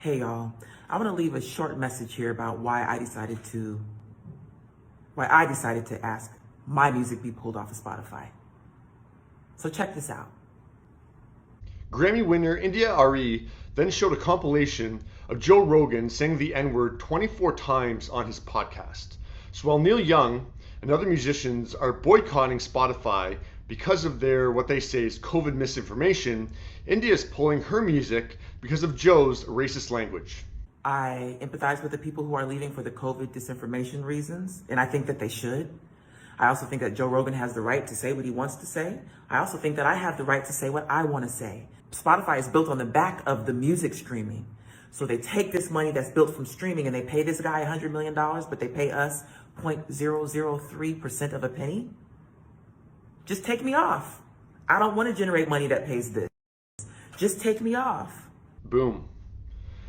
Hey y'all, I want to leave a short message here about why I decided to ask my music be pulled off of Spotify. So check this out. Grammy winner India.Arie then showed a compilation of Joe Rogan saying the N-word 24 times on his podcast. So while Neil Young and other musicians are boycotting Spotify because of their, what they say is COVID misinformation, India is pulling her music because of Joe's racist language. I empathize with the people who are leaving for the COVID disinformation reasons, and I think that they should. I also think that Joe Rogan has the right to say what he wants to say. I also think that I have the right to say what I want to say. Spotify is built on the back of the music streaming. So they take this money that's built from streaming and they pay this guy $100 million, but they pay us 0.003% of a penny. Just take me off. I don't want to generate money that pays this. Just take me off. Boom.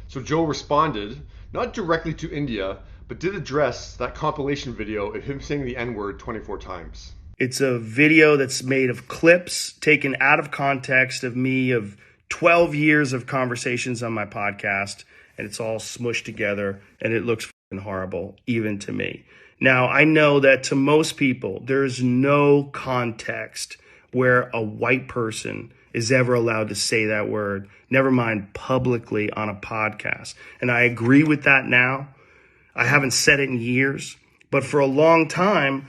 So Joe responded, not directly to India, but did address that compilation video of him saying the N-word 24 times. It's a video that's made of clips taken out of context of me of 12 years of conversations on my podcast, and it's all smushed together, and it looks fucking horrible, even to me. Now, I know that to most people, there's no context where a white person is ever allowed to say that word, never mind publicly on a podcast. And I agree with that now. I haven't said it in years, but for a long time,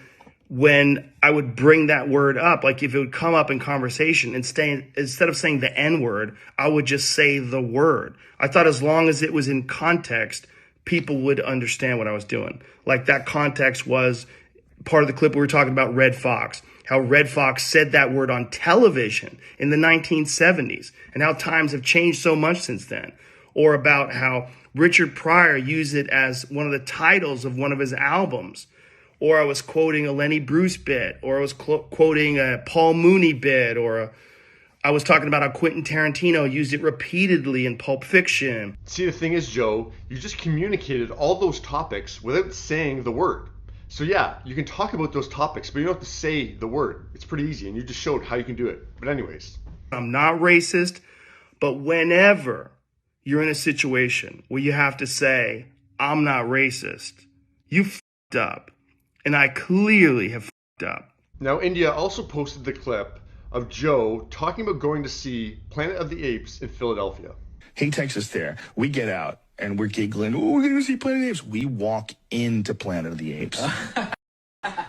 when I would bring that word up, like if it would come up in conversation, instead of saying the N-word, I would just say the word. I thought as long as it was in context, people would understand what I was doing. Like that context was part of the clip we were talking about Red Fox, how Red Fox said that word on television in the 1970s and how times have changed so much since then. Or about how Richard Pryor used it as one of the titles of one of his albums. Or I was quoting a Lenny Bruce bit, or I was quoting a Paul Mooney bit, or I was talking about how Quentin Tarantino used it repeatedly in Pulp Fiction. See, the thing is, Joe, you just communicated all those topics without saying the word. So yeah, you can talk about those topics, but you don't have to say the word. It's pretty easy, and you just showed how you can do it. But anyways. I'm not racist, but whenever you're in a situation where you have to say, I'm not racist, you f***ed up. And I clearly have f***ed up. Now, India also posted the clip of Joe talking about going to see Planet of the Apes in Philadelphia. He takes us there. We get out and we're giggling. Oh, we're going to see Planet of the Apes. We walk into Planet of the Apes.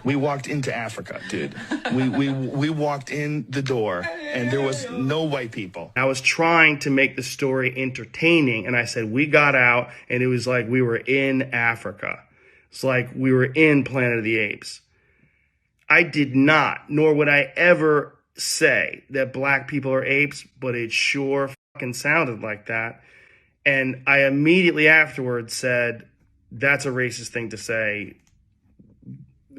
We walked into Africa, dude. We walked in the door and there was no white people. I was trying to make the story entertaining, and I said we got out and it was like we were in Africa. It's like we were in Planet of the Apes. I did not, nor would I ever say that black people are apes, but it sure fucking sounded like that. And I immediately afterwards said, that's a racist thing to say.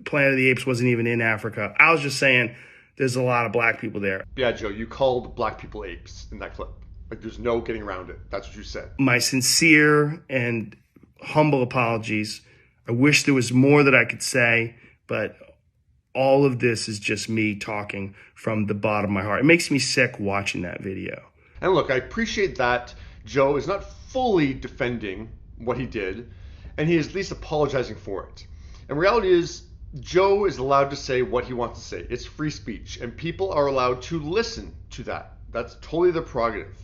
Planet of the Apes wasn't even in Africa. I was just saying there's a lot of black people there. Yeah, Joe, you called black people apes in that clip. Like, there's no getting around it. That's what you said. My sincere and humble apologies. I wish there was more that I could say, but all of this is just me talking from the bottom of my heart. It makes me sick watching that video. And look, I appreciate that Joe is not fully defending what he did, and he is at least apologizing for it. And reality is, Joe is allowed to say what he wants to say. It's free speech, and people are allowed to listen to that. That's totally their prerogative.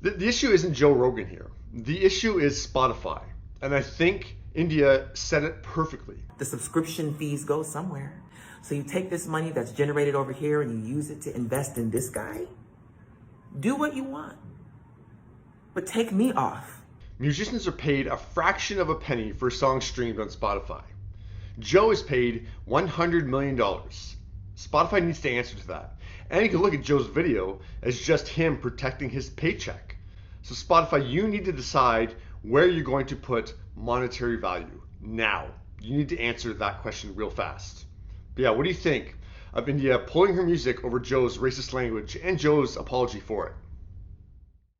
The issue isn't Joe Rogan here. The issue is Spotify. And I think India said it perfectly. The subscription fees go somewhere. So you take this money that's generated over here and you use it to invest in this guy. Do what you want, but take me off. Musicians are paid a fraction of a penny for songs streamed on Spotify. Joe is paid $100 million. Spotify needs to answer to that. And you can look at Joe's video as just him protecting his paycheck. So Spotify, you need to decide where you're going to put monetary value now. You need to answer that question real fast. But yeah, what do you think of India pulling her music over Joe's racist language and Joe's apology for it?